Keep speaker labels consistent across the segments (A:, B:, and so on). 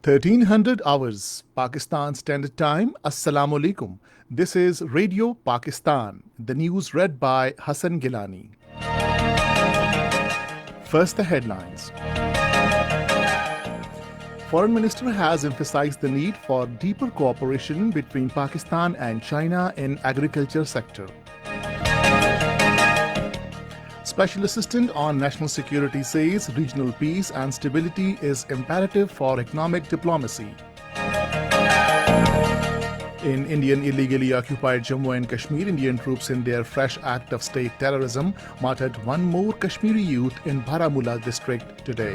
A: 1300 hours Pakistan Standard Time. Assalamu alaikum. This is Radio Pakistan. The news read by Hassan Gilani. First, the headlines. Foreign Minister has emphasized the need for deeper cooperation between Pakistan and China in agriculture sector. Special Assistant on National Security says regional peace and stability is imperative for economic diplomacy. In Indian illegally occupied Jammu and Kashmir, Indian troops in their fresh act of state terrorism martyred one more Kashmiri youth in Baramulla district today.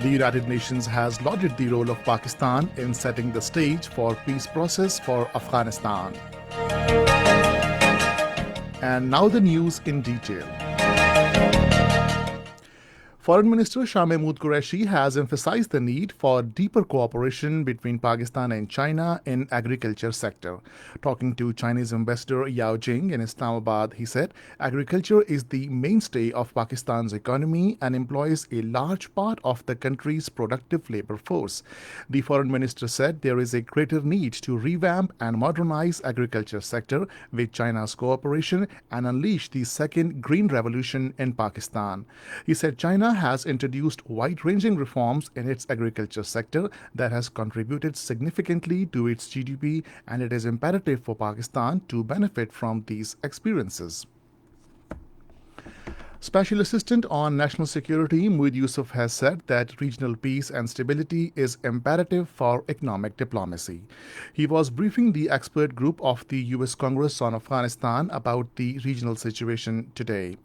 A: The United Nations has lauded the role of Pakistan in setting the stage for peace process for Afghanistan. And now the news in detail. Foreign Minister Shah Mahmood Qureshi has emphasized the need for deeper cooperation between Pakistan and China in agriculture sector. Talking to Chinese Ambassador Yao Jing in Islamabad, he said, agriculture is the mainstay of Pakistan's economy and employs a large part of the country's productive labor force. The Foreign Minister said there is a greater need to revamp and modernize agriculture sector with China's cooperation and unleash the second green revolution in Pakistan. He said China has introduced wide-ranging reforms in its agriculture sector that has contributed significantly to its GDP, and it is imperative for Pakistan to benefit from these experiences. Special Assistant on National Security Muid Yusuf has said that regional peace and stability is imperative for economic diplomacy. He was briefing the expert group of the U.S. Congress on Afghanistan about the regional situation today.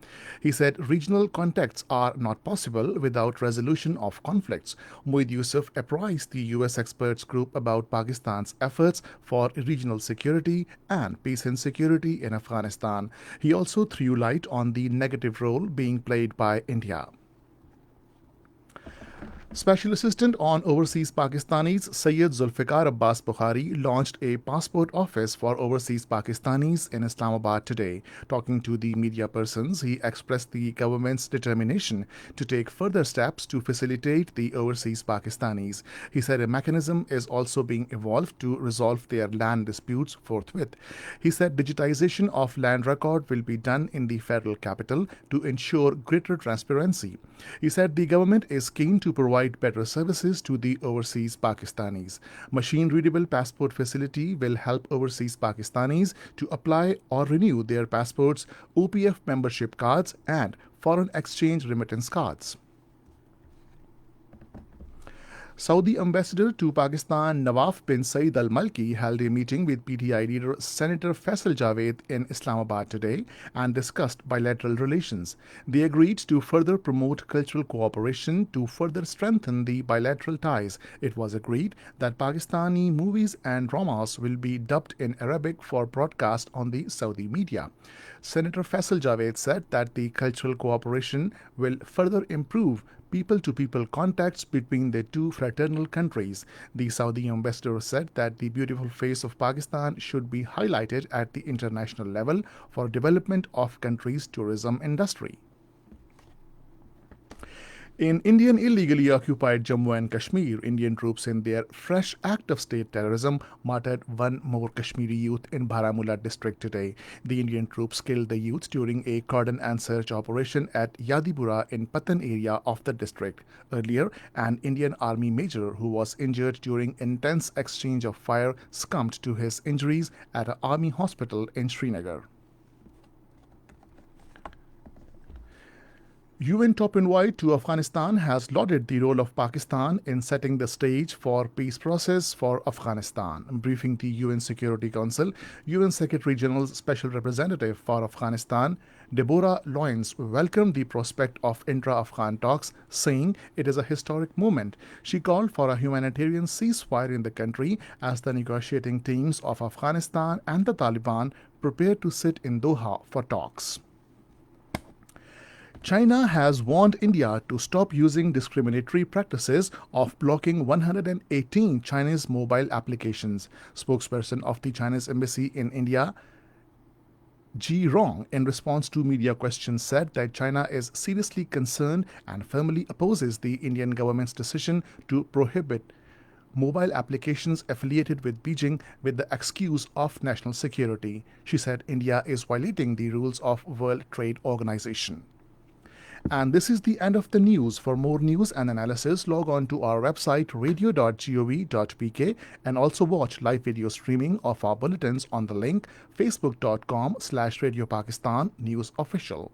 A: He said regional contacts are not possible without resolution of conflicts. Muid Yusuf apprised the U.S. experts group about Pakistan's efforts for regional security and peace and security in Afghanistan. He also threw light on the negative role being played by India. Special Assistant on Overseas Pakistanis Syed Zulfikar Abbas Bukhari launched a passport office for overseas Pakistanis in Islamabad today. Talking to the media persons, he expressed the government's determination to take further steps to facilitate the overseas Pakistanis. He said a mechanism is also being evolved to resolve their land disputes forthwith. He said digitization of land record will be done in the federal capital to ensure greater transparency. He said the government is keen to provide better services to the overseas Pakistanis. Machine-readable passport facility will help overseas Pakistanis to apply or renew their passports, OPF membership cards, and foreign exchange remittance cards. Saudi Ambassador to Pakistan Nawaf bin Saeed Al Malki held a meeting with PTI leader Senator Faisal Javed in Islamabad today and discussed bilateral relations. They agreed to further promote cultural cooperation to further strengthen the bilateral ties. It was agreed that Pakistani movies and dramas will be dubbed in Arabic for broadcast on the Saudi media. Senator Faisal Javed said that the cultural cooperation will further improve people-to-people contacts between the two fraternal countries. The Saudi ambassador said that the beautiful face of Pakistan should be highlighted at the international level for development of country's tourism industry. In Indian illegally occupied Jammu and Kashmir, Indian troops in their fresh act of state terrorism martyred one more Kashmiri youth in Baramulla district today. The Indian troops killed the youth during a cordon and search operation at Yadipura in Patan area of the district. Earlier, an Indian army major who was injured during intense exchange of fire succumbed to his injuries at an army hospital in Srinagar. UN top envoy to Afghanistan has lauded the role of Pakistan in setting the stage for peace process for Afghanistan. Briefing the UN Security Council, UN Secretary General's Special Representative for Afghanistan, Deborah Loynes, welcomed the prospect of intra-Afghan talks, saying it is a historic moment. She called for a humanitarian ceasefire in the country as the negotiating teams of Afghanistan and the Taliban prepare to sit in Doha for talks. China has warned India to stop using discriminatory practices of blocking 118 Chinese mobile applications. Spokesperson of the Chinese embassy in India, Ji Rong, in response to media questions, said that China is seriously concerned and firmly opposes the Indian government's decision to prohibit mobile applications affiliated with Beijing with the excuse of national security. She said India is violating the rules of World Trade Organization. And this is the end of the news. For more news and analysis, log on to our website radio.gov.pk and also watch live video streaming of our bulletins on the link facebook.com/Radio Pakistan News Official.